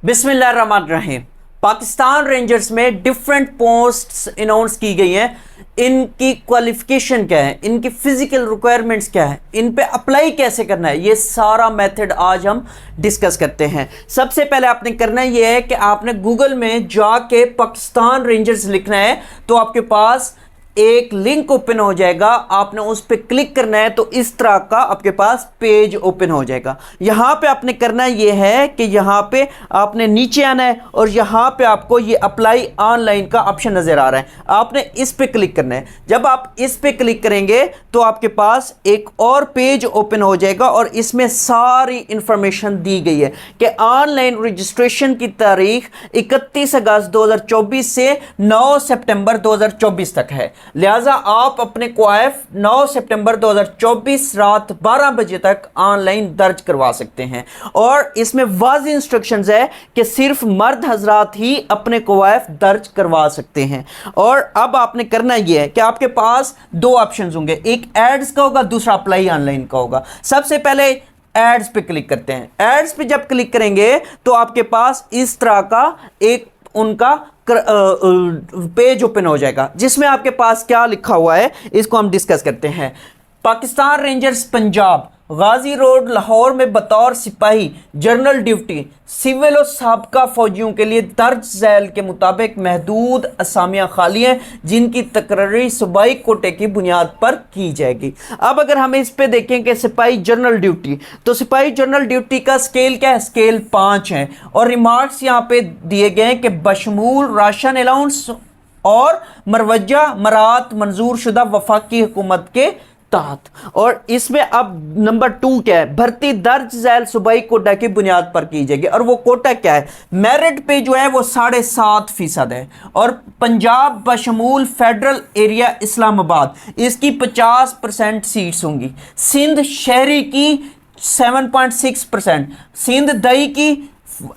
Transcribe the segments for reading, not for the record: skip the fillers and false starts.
बिस्मिल्लाहिर्रहमानिर्रहीम। पाकिस्तान रेंजर्स में different posts announce की गई हैं। इनकी क्वालिफिकेशन क्या है, इनकी फिजिकल रिक्वायरमेंट्स क्या है, इन पे अप्लाई कैसे करना है, ये सारा मेथड आज हम डिस्कस करते हैं। सबसे पहले आपने करना ये है कि आपने गूगल में जाके पाकिस्तान रेंजर्स लिखना है, तो आपके पास एक लिंक ओपन हो जाएगा। आपने उस पर क्लिक करना है तो इस तरह का आपके पास पेज ओपन हो जाएगा। यहां पे आपने करना यह है कि यहां पे आपने नीचे आना है और यहां पे आपको ये अप्लाई ऑनलाइन का ऑप्शन नजर आ रहा है, आपने इस पे क्लिक करना है। जब आप इस पे क्लिक करेंगे तो आपके पास एक और पेज ओपन हो जाएगा और इसमें सारी इंफॉर्मेशन दी गई है कि ऑनलाइन रजिस्ट्रेशन की तारीख 31 अगस्त 2024 से 9 सितंबर 2024 तक है। लिहाजा आप अपने क्वाइफ 9 सितंबर 2024 रात 12 बजे तक ऑनलाइन दर्ज करवा सकते हैं। और इसमें वाज़ इंस्ट्रक्शंस है कि सिर्फ मर्द हजरात ही अपने क्वाइफ दर्ज करवा सकते हैं। और अब आपने करना यह है कि आपके पास दो ऑप्शंस होंगे, एक एड्स का होगा, दूसरा अप्लाई ऑनलाइन का होगा। सबसे पहले एड्स पे क्लिक करते हैं। एड्स पे जब क्लिक करेंगे तो आपके पास इस तरह का एक उनका पेज ओपन हो जाएगा, जिसमें आपके पास क्या लिखा हुआ है इसको हम डिस्कस करते हैं। पाकिस्तान रेंजर्स पंजाब गाजी रोड लाहौर में बतौर सिपाही जनरल ड्यूटी सिविल और साबका फौजियों के लिए दर्ज झैल के मुताबिक महदूद असामियाँ खाली हैं, जिनकी तकर्री सूबाई कोटे की बुनियाद पर की जाएगी। अब अगर हम इस पे देखें कि सिपाही जनरल ड्यूटी, तो सिपाही जनरल ड्यूटी का स्केल क्या है, स्केल 5 है। और रिमार्क्स यहाँ पे दिए गए हैं कि बशमूल राशन अलाउंस और मरवजा मरात मंजूर शुदा वफाकी हुकूमत के तहत। और इसमें अब नंबर 2 क्या है, भर्ती दर्ज झैल सूबाई कोटा की बुनियाद पर की जाएगी। और वो कोटा क्या है, मेरिट पे जो है वो 7.5% है। और पंजाब बशमूल फेडरल एरिया इस्लामाबाद, इसकी 50% सीट्स होंगी। सिंध शहरी की 7.6%, सिंध दई की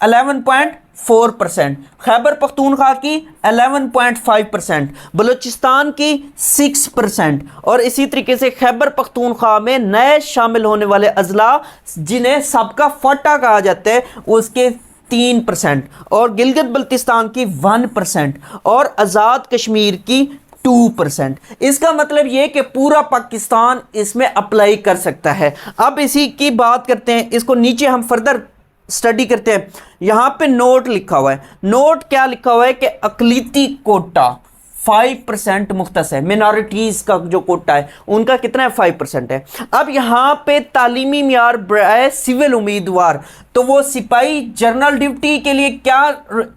11.4%, खैबर पख्तूनख्वा की 11.5%, बलूचिस्तान की 6%। और इसी तरीके से खैबर पख्तूनख्वा में नए शामिल होने वाले अजला जिन्हें सबका फटा कहा जाता है उसके 3%, और गिलगित बल्तिस्तान की 1% और आज़ाद कश्मीर की 2%। इसका मतलब यह कि पूरा पाकिस्तान इसमें अप्लाई कर सकता है। अब इसी की बात करते हैं, इसको नीचे हम फर्दर स्टडी करते हैं। यहां पे नोट लिखा हुआ है, नोट क्या लिखा हुआ है कि अकलीती कोटा 5% मुख्तस है। मिनॉरिटीज का जो कोटा है उनका कितना है, 5% है। अब यहां पे तालीमी मियार बराए सिविल उम्मीदवार, तो वो सिपाही जनरल ड्यूटी के लिए क्या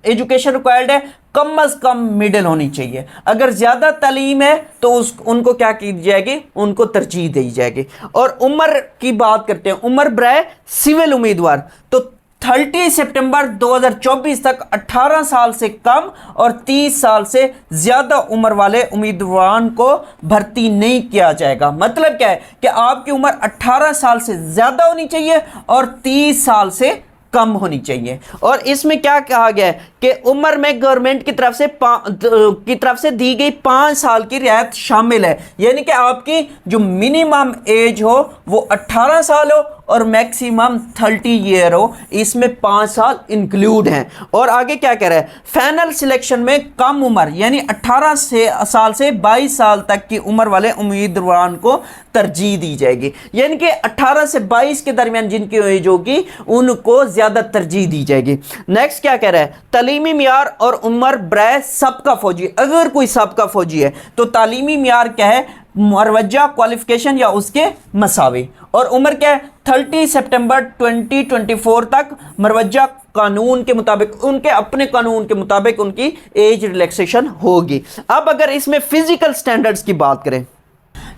एजुकेशन रिक्वायर्ड है, कम अज कम मिडिल होनी चाहिए। अगर ज्यादा तालीम है तो उनको क्या की जाएगी, उनको तरजीह दी जाएगी। और उम्र की बात करते हैं, उम्र बराए सिविल उम्मीदवार, तो 30 सितंबर 2024 तक 18 साल से कम और 30 साल से ज्यादा उम्र वाले उम्मीदवारों को भर्ती नहीं किया जाएगा। मतलब क्या है कि आपकी उम्र 18 साल से ज्यादा होनी चाहिए और 30 साल से कम होनी चाहिए। और इसमें क्या कहा गया है कि उम्र में गवर्नमेंट की तरफ से दी गई 5 साल की रियायत शामिल है, यानी कि आपकी जो मिनिमम एज हो वो 18 साल हो और मैक्सिमम 30 ईयर हो, इसमें 5 साल इंक्लूड हैं। और आगे क्या कह रहा है, फाइनल सिलेक्शन में कम उम्र यानी 18 साल से 22 साल तक की उम्र वाले उम्मीदवारों को तरजीह दी जाएगी, यानी कि 18 से 22 के दरमियान जिनकी एज होगी उनको ज्यादा तरजीह दी जाएगी। नेक्स्ट क्या कह रहा है, तालीमी मियार और उम्र बराए सबका फौजी, अगर कोई सबका फौजी है तो तालीमी मियार क्या है, मरवजा क्वालिफिकेशन या उसके मसावी। और उम्र क्या है, 30 सितंबर 2024 तक मरवजा कानून के मुताबिक, उनके अपने कानून के मुताबिक उनकी एज रिलैक्सेशन होगी। अब अगर इसमें फिजिकल स्टैंडर्ड्स की बात करें,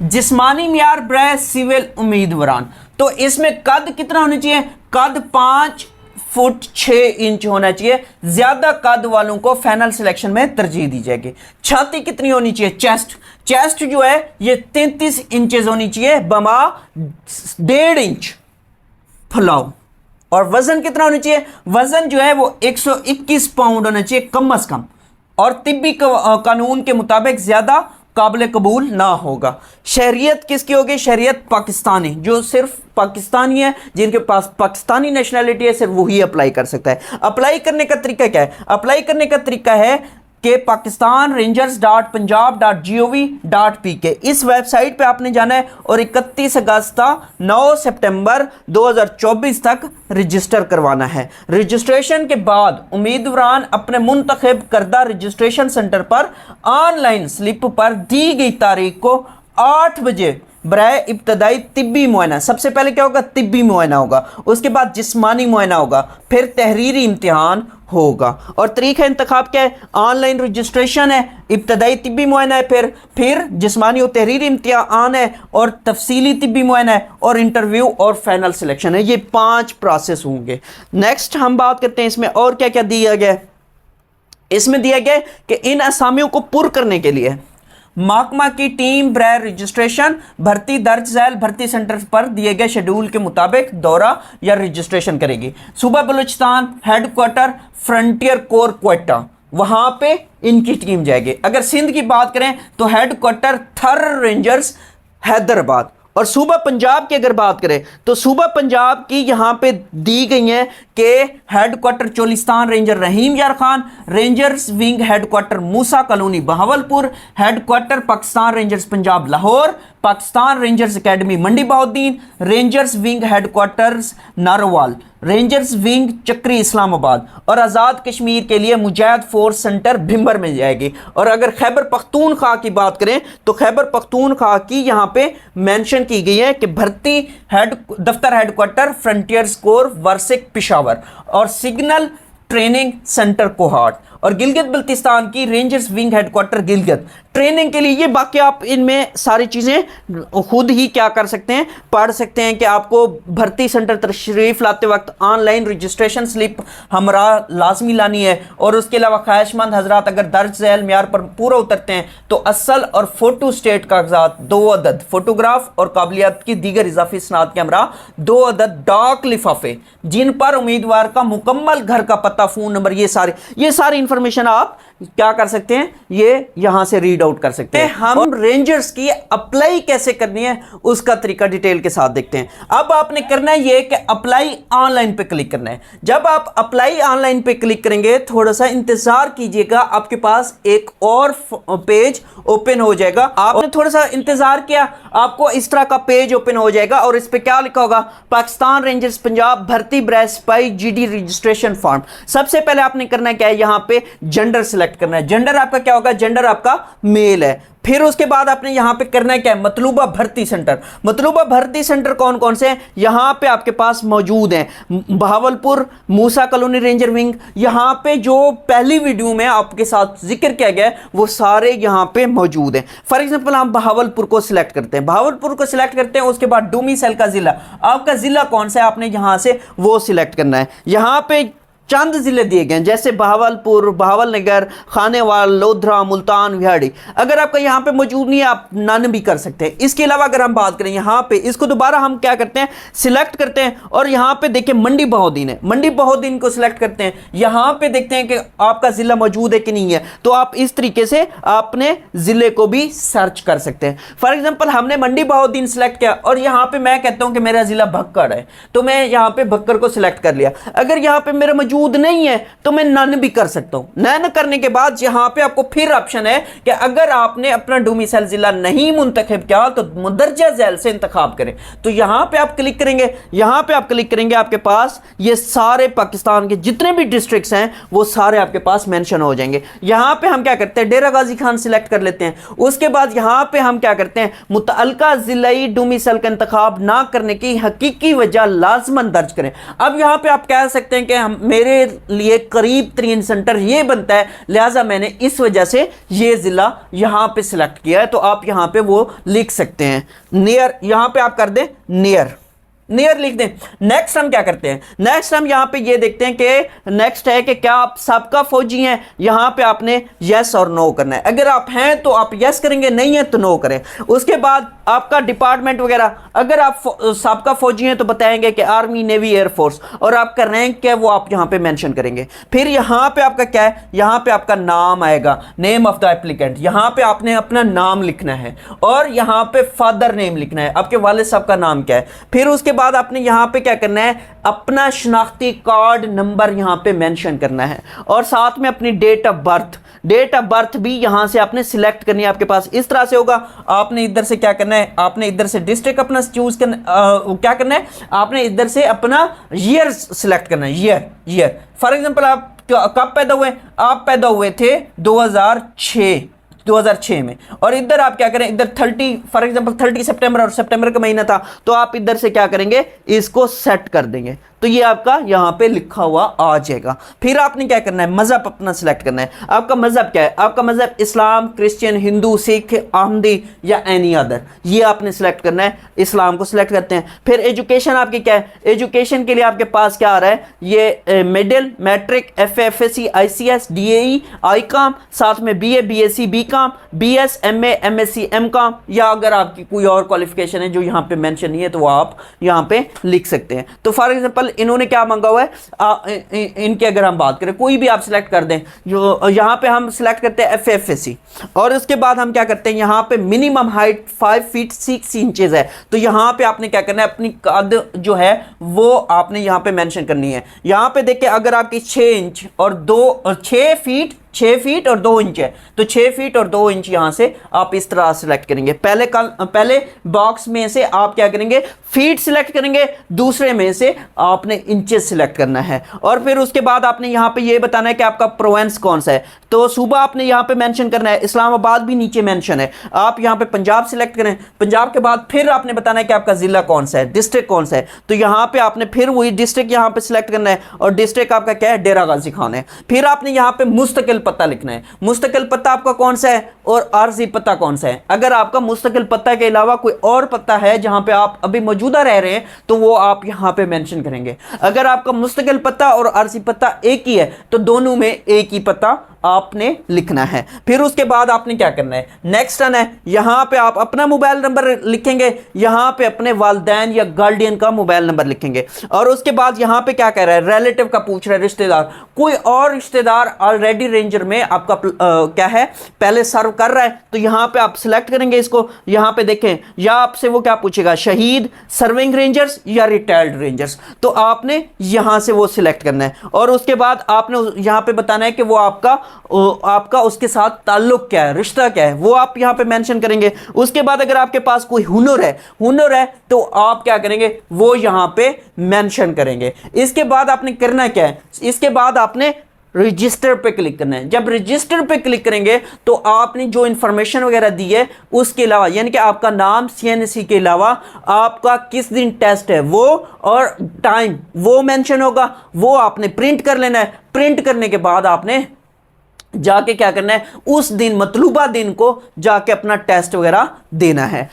जिस्मानी मियार बराए सिविल उम्मीदवारान, तो इसमें कद कितना होना चाहिए, कद 5 फुट 6 इंच होना चाहिए। ज्यादा कद वालों को फाइनल सिलेक्शन में तरजीह दी जाएगी। छाती कितनी होनी चाहिए, चेस्ट जो है ये 33 इंचेस होनी चाहिए बमा 1.5 इंच फुलाव। और वजन कितना होना चाहिए, वजन जो है वो 121 पाउंड होना चाहिए कम अज कम। और तिब्बी कानून के मुताबिक ज्यादा काबिल कबूल ना होगा। शहरियत किसकी होगी? शहरियत पाकिस्तानी, जो सिर्फ पाकिस्तानी है, जिनके पास पाकिस्तानी नेशनैलिटी है, सिर्फ वही अप्लाई कर सकता है। अप्लाई करने का तरीका क्या है? अप्लाई करने का तरीका है कि pakistanrangers.punjab.gov.pk इस वेबसाइट पे आपने जाना है और 31 अगस्त 9 सितंबर 2024 तक रजिस्टर करवाना है। रजिस्ट्रेशन के बाद उम्मीदवार अपने मुंतखब करदा रजिस्ट्रेशन सेंटर पर ऑनलाइन स्लिप पर दी गई तारीख को 8 बजे बराए इब्तदाई तिब्बी मुआयना, सबसे पहले क्या होगा? तिब्बी मुआयना होगा, उसके बाद जिस्मानी मुआयना होगा, फिर तहरीरी इम्तिहान होगा। और तरीका इंतखाब क्या है? ऑनलाइन रजिस्ट्रेशन है, इब्तदाई तिब्बी मुआयना है, फिर जिस्मानी और तहरीरी इम्तिहान है, और तफसीली तिब्बी मुआयना है, और इंटरव्यू और फाइनल सिलेक्शन है। ये 5 प्रोसेस होंगे। नेक्स्ट हम बात करते हैं इसमें और क्या क्या दिया गया है। इसमें दिया गया कि इन असामियों को पुर करने के लिए महकमा की टीम बराए रजिस्ट्रेशन भर्ती दर्ज झैल भर्ती सेंटर पर दिए गए शेड्यूल के मुताबिक दौरा या रजिस्ट्रेशन करेगी। सूबा Balochistan headquarter frontier core Quetta, वहां पे इनकी टीम जाएगी। अगर सिंध की बात करें तो हेडक्वार्टर थर रेंजर्स हैदराबाद। और सूबा पंजाब की अगर बात करें तो सूबा पंजाब की यहां पे दी गई है कि headquarter Cholistan ranger Rahim Yar Khan, rangers wing headquarter Musa colony Bahawalpur, headquarter Pakistan rangers Punjab Lahore, Pakistan rangers academy Mandi Bahauddin, rangers wing headquarters Narowal, rangers wing Chakri Islamabad, और आज़ाद कश्मीर के लिए मुजाहिद फोर्स सेंटर भिंबर में जाएगी। और अगर खैबर पख्तूनख्वा की बात करें तो खैबर पख्तूनख्वा की यहां पे मेंशन की गई है कि भर्ती दफ्तर हेडक्वार्टर फ्रंटियर्स कोर वर्सिक पिशावर और सिग्नल ट्रेनिंग सेंटर कोहाट, और गिलगित बल्तिस्तान की rangers wing headquarter Gilgit training के लिए। ये बाकी आप इनमें सारी चीज़ें खुद ही क्या कर सकते हैं, पढ़ सकते हैं कि आपको भर्ती सेंटर तशरीफ़ लाते वक्त ऑनलाइन रजिस्ट्रेशन स्लिप हमरा लाजमी लानी है। और उसके अलावा ख्वाहिशमंद हजरात अगर दर्ज झैल म्यार पर पूरा उतरते हैं तो असल और फोटो स्टेट कागजात 2 अदद, फोटोग्राफ और काबिलियत की दीगर इजाफी सनात के हमरा 2 अदद डाक लिफाफे जिन पर उम्मीदवार का मुकम्मल घर का पता, फ़ोन नंबर, ये सारी इंफॉर्मेशन आप क्या कर सकते हैं, ये यहां से रीड आउट कर सकते हैं। हम रेंजर्स की अप्लाई कैसे करनी है उसका तरीका डिटेल के साथ देखते हैं। अब आपने करना है ये कि अप्लाई ऑनलाइन पे क्लिक करना है। जब आप अप्लाई ऑनलाइन पे क्लिक करेंगे थोड़ा सा इंतजार कीजिएगा, आपके पास एक और पेज ओपन हो जाएगा। आपने थोड़ा सा इंतजार किया, आपको इस तरह का पेज ओपन हो जाएगा और इस पे क्या लिखा होगा? पाकिस्तान रेंजर्स पंजाब भर्ती बराए सिपाही जीडी रजिस्ट्रेशन फॉर्म। सबसे पहले आपने करना क्या है, यहां पे जेंडर सिलेक्ट करना है। जेंडर आपका क्या होगा? जेंडर आपका मेल है। फिर उसके बाद आपने यहां पे करना है क्या है? मतलूबा भर्ती सेंटर। मतलूबा भर्ती सेंटर कौन कौन से हैं यहां पे आपके पास मौजूद हैं? बहावलपुर मूसा कॉलोनी रेंजर विंग, यहां पे जो पहली वीडियो में आपके साथ जिक्र किया गया है वो सारे यहां पे मौजूद हैं। फॉर एग्जांपल हम बहावलपुर को सिलेक्ट करते हैं, बहावलपुर को सिलेक्ट करते हैं, उसके बाद डोमिसाइल का जिला, आपका जिला कौन सा है आपने यहां से वो सिलेक्ट करना है। यहां पे चंद जिले दिए गए हैं जैसे बहावलपुर, बहावलनगर, खानेवाल, लोधरा, मुल्तान, विहाड़ी। अगर आपका यहाँ पे मौजूद नहीं है आप नन भी कर सकते हैं। इसके अलावा अगर हम बात करें यहाँ पे, इसको दोबारा हम क्या करते हैं, सिलेक्ट करते हैं और यहाँ पे देखिए मंडी बहाउद्दीन है, मंडी बहाउद्दीन को सिलेक्ट करते हैं। यहाँ पे देखते हैं कि आपका जिला मौजूद है कि नहीं है, तो आप इस तरीके से अपने जिले को भी सर्च कर सकते हैं। फॉर एग्जाम्पल हमने मंडी बहाउद्दीन सिलेक्ट किया और यहाँ पे मैं कहता हूँ कि मेरा जिला भक्कड़ है, तो मैं यहाँ पे भक्कड़ को सिलेक्ट कर लिया। अगर यहाँ पे मेरा मौजूद नहीं है तो मैं नन भी कर सकता हूं। नन करने के बाद यहां पे आपको फिर ऑप्शन है कि अगर आपने अपना डोमिसाइल जिला नहीं मुंतखब किया तो मुंदरजा झैल से इंतखाब करें। तो यहां पे आप क्लिक करेंगे, यहां पे आप क्लिक करेंगे, आपके पास ये सारे पाकिस्तान के जितने भी डिस्ट्रिक्ट्स हैं वो सारे आपके पास मेंशन हो जाएंगे। यहां पे हम क्या करते हैं, डेरा गाजी खान सिलेक्ट कर लेते हैं। उसके बाद यहां पे हम क्या करते हैं, मुतअल्लिका जिलाई डोमिसाइल का इंतखाब ना करने की हकीकी वजह लाजमन दर्ज करें। अब यहां पे आप कह सकते हैं कि मेरे लिए करीब तरीन सेंटर ये बनता है, लिहाजा मैंने इस वजह से ये जिला यहां पे सिलेक्ट किया है। तो आप यहां पे वो लिख सकते हैं नियर, यहां पे आप कर दें नियर, नियर लिख दें। नेक्स्ट हम क्या करते हैं, नेक्स्ट हम यहां पे ये देखते हैं कि नेक्स्ट है कि क्या आप सबका फौजी हैं, यहां पे आपने यस और नो करना है। अगर आप हैं तो आप यस करेंगे, नहीं है तो नो करें। उसके बाद आपका डिपार्टमेंट वगैरह, अगर आप सबका फौजी हैं तो बताएंगे कि आर्मी, नेवी, एयरफोर्स, और आपका रैंक क्या है वो आप यहां पे मेंशन करेंगे। फिर यहां पे आपका क्या है, यहां पे आपका नाम आएगा, नेम ऑफ द एप्लीकेंट, यहां पे आपने अपना नाम लिखना है और यहां पे फादर नेम लिखना है, आपके वालिद साहब का नाम क्या है। फिर उसके बाद आपने यहां पे क्या करना है, अपना शनाख्ती कार्ड नंबर यहां पे मेंशन करना है और साथ में अपनी date of birth, date of birth भी यहां से आपने सिलेक्ट करनी है। आपके पास इस तरह से होगा, आपने इधर से क्या करना है, आपने इधर से डिस्ट्रिक्ट अपना चूज करना, क्या करना है, आपने इधर से अपना ईयर सिलेक्ट करना है, ईयर। फॉर एग्जांपल आप कब पैदा हुए, आप पैदा हुए थे 2006 में, और इधर आप क्या करें, इधर 30 फॉर एग्जांपल 30 सितंबर, और सितंबर का महीना था, तो आप इधर से क्या करेंगे, इसको सेट कर देंगे, तो ये आपका यहां पे लिखा हुआ आ जाएगा। फिर आपने क्या करना है, मजहब अपना सिलेक्ट करना है। आपका मजहब क्या है, आपका मजहब इस्लाम, क्रिश्चियन, हिंदू, सिख, अहमदी या एनी अदर, ये आपने सिलेक्ट करना है। इस्लाम को सिलेक्ट करते हैं। फिर एजुकेशन आपकी क्या है, एजुकेशन के लिए आपके पास क्या आ रहा है, ये middle, matric, FA, FSC, ICS, DAE, ICOM, साथ में BA, BSc, BCom, BS, MA, MSc, MCom, या अगर आपकी कोई और क्वालिफिकेशन है जो यहाँ पे मेंशन नहीं है तो वो आप यहाँ पे लिख सकते हैं। तो फॉर एग्जांपल इन्होंने क्या मांगा हुआ है, इनके अगर हम बात करें, कोई भी आप सिलेक्ट कर दें, जो यहाँ पे हम सिलेक्ट करते हैं FA, FSC, और उसके बाद हम क्या करते हैं, यहाँ पे मिनिमम हाइट 5 फीट 6 इंचेस है, तो यहाँ पे आपने क्या करना है, अपनी कद जो है वो आपने यहाँ पे मेंशन करनी है। यहाँ पे देखिए, अगर आपकी 6 इंच और 6 फीट और 2 इंच है, तो 6 फीट और 2 इंच यहां से आप इस तरह सिलेक्ट करेंगे। पहले बॉक्स में से आप क्या करेंगे, फीट सिलेक्ट करेंगे, दूसरे में से आपने इंचेस सिलेक्ट करना है, और फिर उसके बाद आपने यहां पे ये बताना है कि आपका प्रोविंस कौन सा है। तो सूबा आपने यहां पे मेंशन करना है, इस्लामाबाद भी नीचे मेंशन है, आप यहां पे पंजाब सिलेक्ट करें। पंजाब के बाद फिर आपने बताना है कि आपका जिला कौन सा है, डिस्ट्रिक्ट कौन सा है, तो यहां पे आपने फिर वही डिस्ट्रिक्ट यहां पे सिलेक्ट करना है, और डिस्ट्रिक्ट आपका क्या है, डेरा गाजी खान है। फिर आपने यहां पे मुस्तकिल पता लिखना है, मुस्तकिल पता आपका कौन सा है और आरजी पता कौन सा है। अगर आपका मुस्तकिल पता के अलावा कोई और पता है जहां पे आप अभी मौजूदा रह रहे हैं तो वो आप यहां पे मेंशन करेंगे। अगर आपका मुस्तकिल पता और आरजी पता एक ही है तो दोनों में एक ही पता आपने लिखना है। फिर उसके बाद आपने क्या करना है, नेक्स्ट टर्न है, यहां पे आप अपना मोबाइल नंबर लिखेंगे, यहां पे अपने वालिदैन या गार्डियन का मोबाइल नंबर लिखेंगे, और उसके बाद यहां पे क्या कह रहा है, रिलेटिव का पूछ रहा है, रिश्तेदार, कोई और रिश्तेदार ऑलरेडी रेंजर में आपका क्या है, पहले सर्व कर रहा है, तो यहां पे आप सिलेक्ट करेंगे इसको। यहां पे देखें, या आपसे वो क्या पूछेगा, शहीद, सर्विंग रेंजर्स या रिटायर्ड रेंजर्स, तो आपने यहां से वो सिलेक्ट करना है, और उसके बाद आपने यहां पे बताना है कि वो आपका उसके साथ ताल्लुक क्या है, रिश्ता क्या है, वो आप यहां पे मेंशन करेंगे। उसके बाद अगर आपके पास कोई हुनर है तो आप क्या करेंगे, वो यहां पे मेंशन करेंगे। इसके बाद आपने करना क्या है, इसके बाद आपने रजिस्टर पे क्लिक करना है। जब रजिस्टर पे क्लिक करेंगे तो आपने जो इंफॉर्मेशन वगैरह दी है उसके अलावा, यानी कि आपका नाम, CNC के अलावा आपका किस दिन टेस्ट है वो और टाइम वो मेंशन होगा, वो आपने प्रिंट कर लेना है। प्रिंट करने के बाद आपने जाके क्या करना है, उस दिन मतलूबा दिन को जाके अपना टेस्ट वगैरह देना है।